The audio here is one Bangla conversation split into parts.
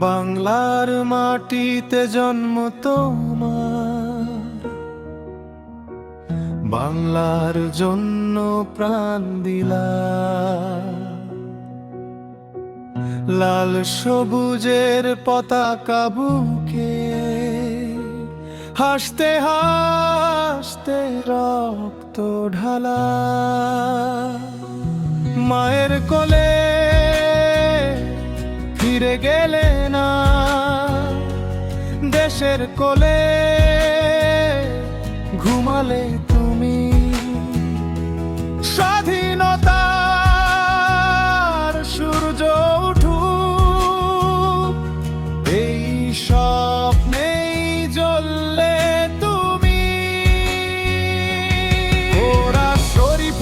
বাংলার মাটিতে জন্ম তোমার, বাংলার জন্য প্রাণ দিলা। লাল সবুজের পতাকা বুকে হাসতে হাসতে রক্ত ঢালা। মায়ের কোলে ফিরে গেলে না, দেশের কোলে ঘুমালে তুমি। স্বাধীনতার সূর্য উঠুক, এই স্বপ্নেই জ্বললে তুমি। ওরা শরীফ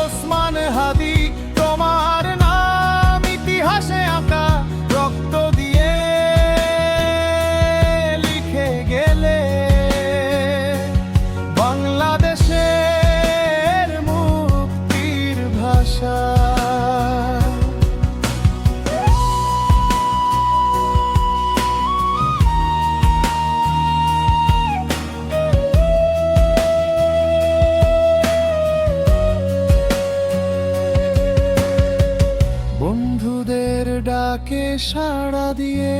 ওসমান হাদি, তোমার নাম ইতিহাসে আঁকা, রক্ত দিয়ে লিখে গেলে বাংলাদেশের মুক্তির ভাষা। বন্ধুদের ডাকে সাড়া দিয়ে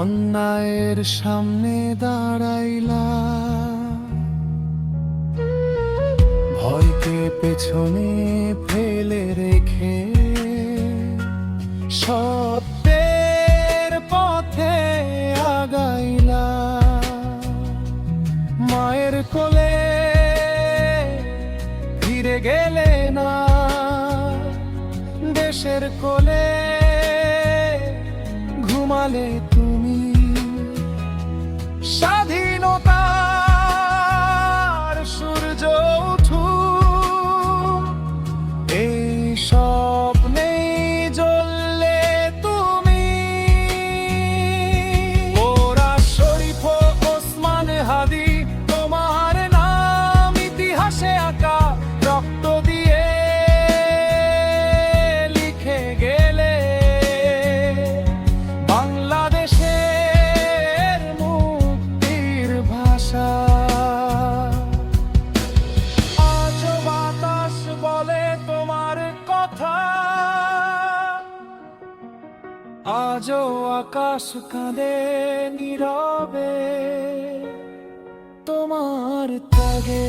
অন্যায়ের সামনে দাঁড়াইলা। ভয়কে পেছনে ফেলে রেখে সত্যের পথে আগাইলা। মায়ের কোলে ফিরে গেলে না, দেশের কোলে ঘুমালে তুমি। স্বাধীনতার সূর্য উঠুক, এই স্বপ্নেই জ্বললে তুমি। ওরা শরীফ ওসমান হাদি, তোমার নাম ইতিহাসে আঁকা, রক্ত দিয়ে লিখে গেলে বাংলাদেশের মুক্তির ভাষা। আজও বাতাস বলে তোমার কথা, আজও আকাশ কাঁদে নীরবে তোমার ত্যাগে।